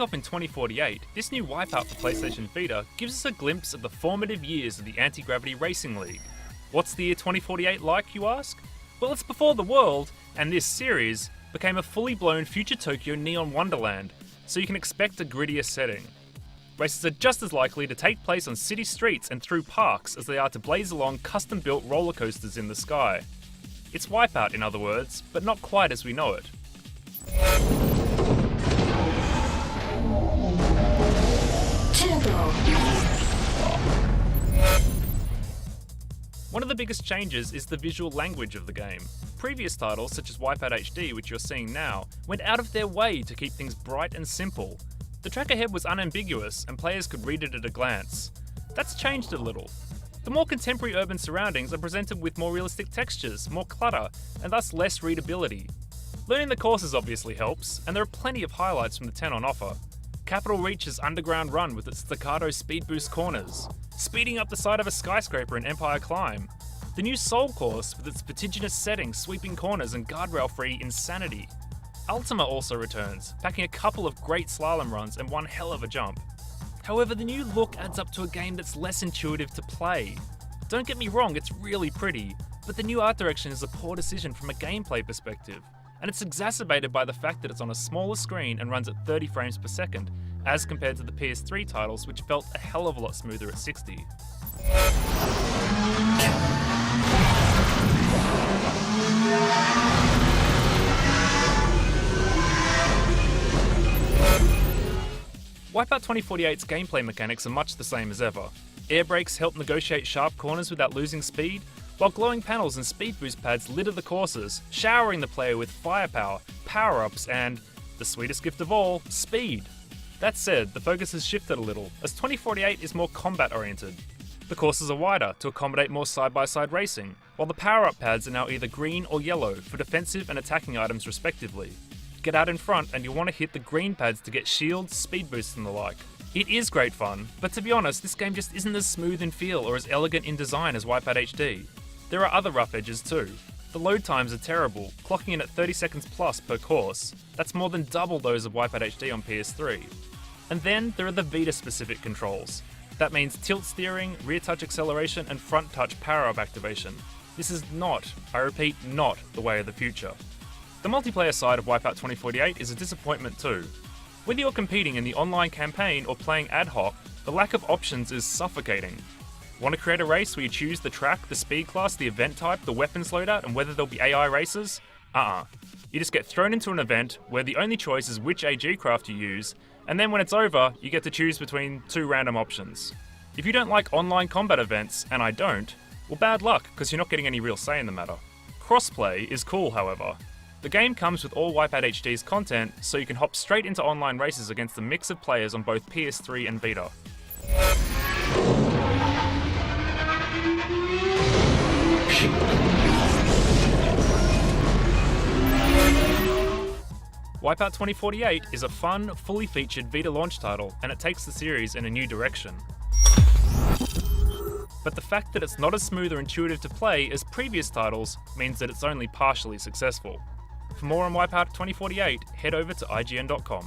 off in 2048, this new WipEout for PlayStation Vita gives us a glimpse of the formative years of the Anti-Gravity Racing League. What's the year 2048 like, you ask? Well, it's before the world, and this series, became a fully blown future Tokyo neon wonderland, so you can expect a grittier setting. Races are just as likely to take place on city streets and through parks as they are to blaze along custom-built roller coasters in the sky. It's WipEout, in other words, but not quite as we know it. One of the biggest changes is the visual language of the game. Previous titles, such as WipEout HD, which you're seeing now, went out of their way to keep things bright and simple. The track ahead was unambiguous, and players could read it at a glance. That's changed a little. The more contemporary urban surroundings are presented with more realistic textures, more clutter, and thus less readability. Learning the courses obviously helps, and there are plenty of highlights from the 10 on offer. Capital Reach's underground run with its staccato speed boost corners, speeding up the side of a skyscraper in Empire Climb, the new Soul course with its vertiginous settings, sweeping corners and guardrail-free insanity. Ultima also returns, packing a couple of great slalom runs and one hell of a jump. However, the new look adds up to a game that's less intuitive to play. Don't get me wrong, it's really pretty, but the new art direction is a poor decision from a gameplay perspective, and it's exacerbated by the fact that it's on a smaller screen and runs at 30 frames per second, as compared to the PS3 titles, which felt a hell of a lot smoother at 60. WipEout 2048's gameplay mechanics are much the same as ever. Air brakes help negotiate sharp corners without losing speed, while glowing panels and speed boost pads litter the courses, showering the player with firepower, power-ups, and, the sweetest gift of all, speed. That said, the focus has shifted a little, as 2048 is more combat-oriented. The courses are wider to accommodate more side-by-side racing, while the power-up pads are now either green or yellow for defensive and attacking items respectively. Get out in front and you'll want to hit the green pads to get shields, speed boosts and the like. It is great fun, but to be honest, this game just isn't as smooth in feel or as elegant in design as WipEout HD. There are other rough edges too. The load times are terrible, clocking in at 30 seconds plus per course. That's more than double those of WipEout HD on PS3. And then there are the Vita-specific controls. That means tilt steering, rear touch acceleration, and front touch power-up activation. This is not, I repeat, not the way of the future. The multiplayer side of WipEout 2048 is a disappointment too. Whether you're competing in the online campaign or playing ad hoc, the lack of options is suffocating. Want to create a race where you choose the track, the speed class, the event type, the weapons loadout, and whether there'll be AI races? You just get thrown into an event where the only choice is which AG craft you use, and then when it's over, you get to choose between two random options. If you don't like online combat events, and I don't, well bad luck, because you're not getting any real say in the matter. Crossplay is cool, however. The game comes with all WipEout HD's content, so you can hop straight into online races against a mix of players on both PS3 and Vita. WipEout 2048 is a fun, fully featured Vita launch title, and it takes the series in a new direction. But the fact that it's not as smooth or intuitive to play as previous titles means that it's only partially successful. For more on WipEout 2048, head over to IGN.com.